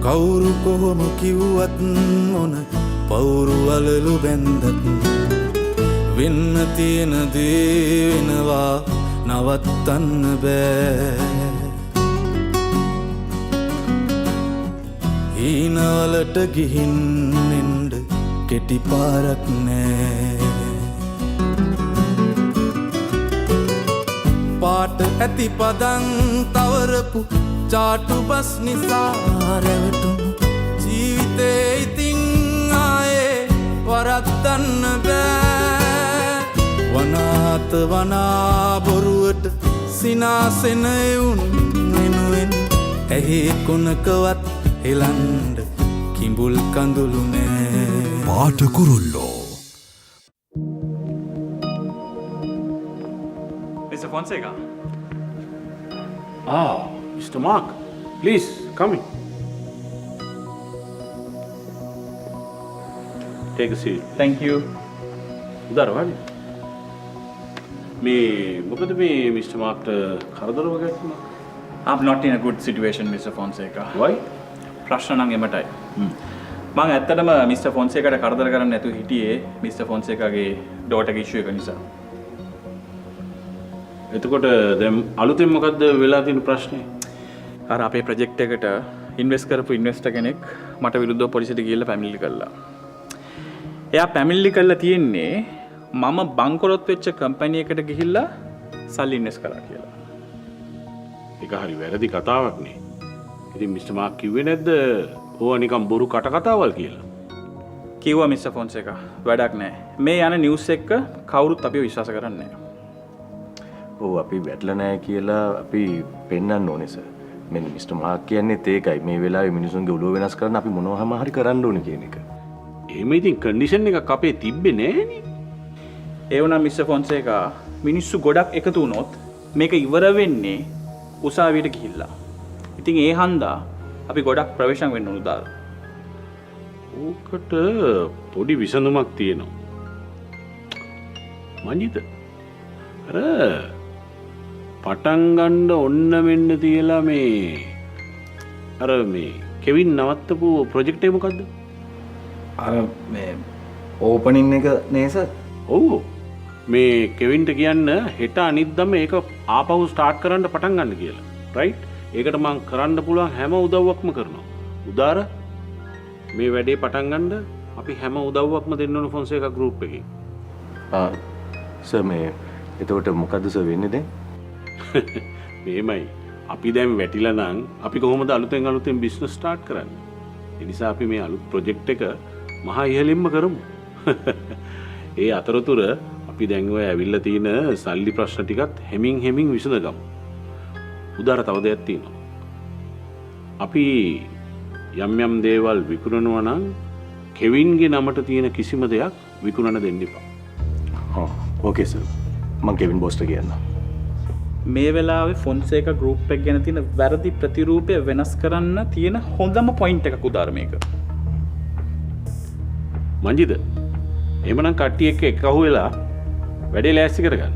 කවුරු කොහොම කිව්වත් මොන පවුරු වලලු බැන්දත් වෙන්න තියෙන දේ වෙනවා නවත්තන්න බෑ. හීනවලට ගිහින් එන්ඩ කෙටි පාරක් නෑ. පාට ඇති පදන් තවරපු චාටු බස් නිසා රැවටුණු ජීවිතේ ඉතින් ආයේ වරද්දන්න බෑ. වනාත වනා බොරුවට සිනාසෙන එවුන් වෙනුවෙන් ඇහි කොනකවත් එලන්ඩ කිඹුල් කඳුළු නෑ. පාට කුරුල්ලෝ. Mr. Fonseca. Ah, Mr. Mark, please come in. Take a seat. Thank you. උදාරවන්නේ. මේ මොකද මේ Mr. Mark කරදර වගේ තියෙනවා? I'm not in a good situation, Mr. Fonseca. Why? ප්‍රශ්න නම් එමටයි. මම ඇත්තටම Mr. Fonsecaට කරදර කරන්න නැතුව හිටියේ Mr. Fonsecaගේ ඩෝටර් ගේ ඉෂුව එක නිසා. එතකොට දැන් අලුතෙන් මොකද්ද වෙලා තියෙන ප්‍රශ්නේ? අර අපේ ප්‍රොජෙක්ට් එකට ඉන්වෙස්ට් කරපු ඉන්වෙස්ටර් කෙනෙක් මට විරුද්ධව පොලිසියට ගිහිල්ලා පැමිණිලි කළා. එයා පැමිණිලි කළා තියෙන්නේ මම බංකොලොත් වෙච්ච කම්පැනි එකට ගිහිල්ලා සල්ලි ඉන්වෙස්ට් කරා කියලා. ඒක හරි වැරදි කතාවක් නේ. ඉතින් මිස්ටර් මාක් කිව්වේ නැද්ද ඕවා නිකන් බොරු කට කතාවල් කියලා? කිව්වා Mr. Fonseca. වැඩක් නැහැ. මේ යන නිවුස් එක කවුරුත් අපිව විශ්වාස කරන්නේ නැහැ. ඔව් අපි වැටලා නැහැ කියලා අපි පෙන්වන්න ඕනේ සර්. මෙන්න මිස්ටර් මාක් කියන්නේත් ඒකයි. මේ වෙලාවේ මිනිසුන්ගේ ඔළුව වෙනස් කරන්න අපි මොනවාම හරි කරන්න ඕනේ කියන එක. එහෙම ඉතින් කන්ඩිෂන් එකක් අපේ තිබ්බේ නෑනේ. ඒ වුණා Mr. Fonseca මිනිස්සු ගොඩක් එකතු වුණොත් මේක ඉවර වෙන්නේ උසාවියට ගිහිල්ලා. ඉතින් ඒ හන්දා අපි ගොඩක් ප්‍රවේශම් වෙන්න උනු දාලා. ඕකට පොඩි විසඳුමක් තියෙනවා. මන්ජිත. අර පටන් ගන්න ඔන්න මෙන්න තියලා මේ කෙවින් නවත්තපු ප්‍රොජෙක්ට් එක මොකද්ද? අර මේ ඕපනින් එක නේද? ඔව්. මේ කෙවින්ට කියන්න හෙට අනිද්දාම මේක ආපහු ස්ටාර්ට් කරන්න පටන් ගන්න කියලා. රයිට්? ඒකට මම කරන්න පුළුවන් හැම උදව්වක්ම කරනවා. උදාර මේ වැඩේ පටන් ගන්න අපි හැම උදව්වක්ම දෙන්න ඕන ෆොන්සේකා ගෲප් එකේ. සර් මේ එතකොට මොකද්ද සර් වෙන්නේ දැන්? මේමයි. අපි දැන් වැටිලා නම් අපි කොහොමද අලුතෙන් බිස්නස් ස්ටාර්ට් කරන්නේ? ඒ නිසා අපි මේ අලුත් ප්‍රොජෙක්ට් එක මහා ඉහළින්ම කරමු. ඒ අතරතුර අපි දැන් ඔය ඇවිල්ලා තියෙන සල්ලි ප්‍රශ්න ටිකත් හැමින් විසඳගමු. උදාර තව දෙයක් තියෙනවා. අපි යම් දේවල් විකුණනවා නම් කෙවින්ගේ නමට තියෙන කිසිම දෙයක් විකුණන්න දෙන්න එපා. ඕකේ සර්. මම කෙවින් බොස්ට කියන්නම්. මේ වෙලාවේ Fonseca group එක ගැන තියෙන වැරදි ප්‍රතිරූපය වෙනස් කරන්න තියෙන හොඳම පොයින්ට් එකක් උදාර මේක. මන්ජිද එහෙමනම් කට්ටිය එක්ක එකහුව වෙලා වැඩේ ලෑස්ති කරගන්න.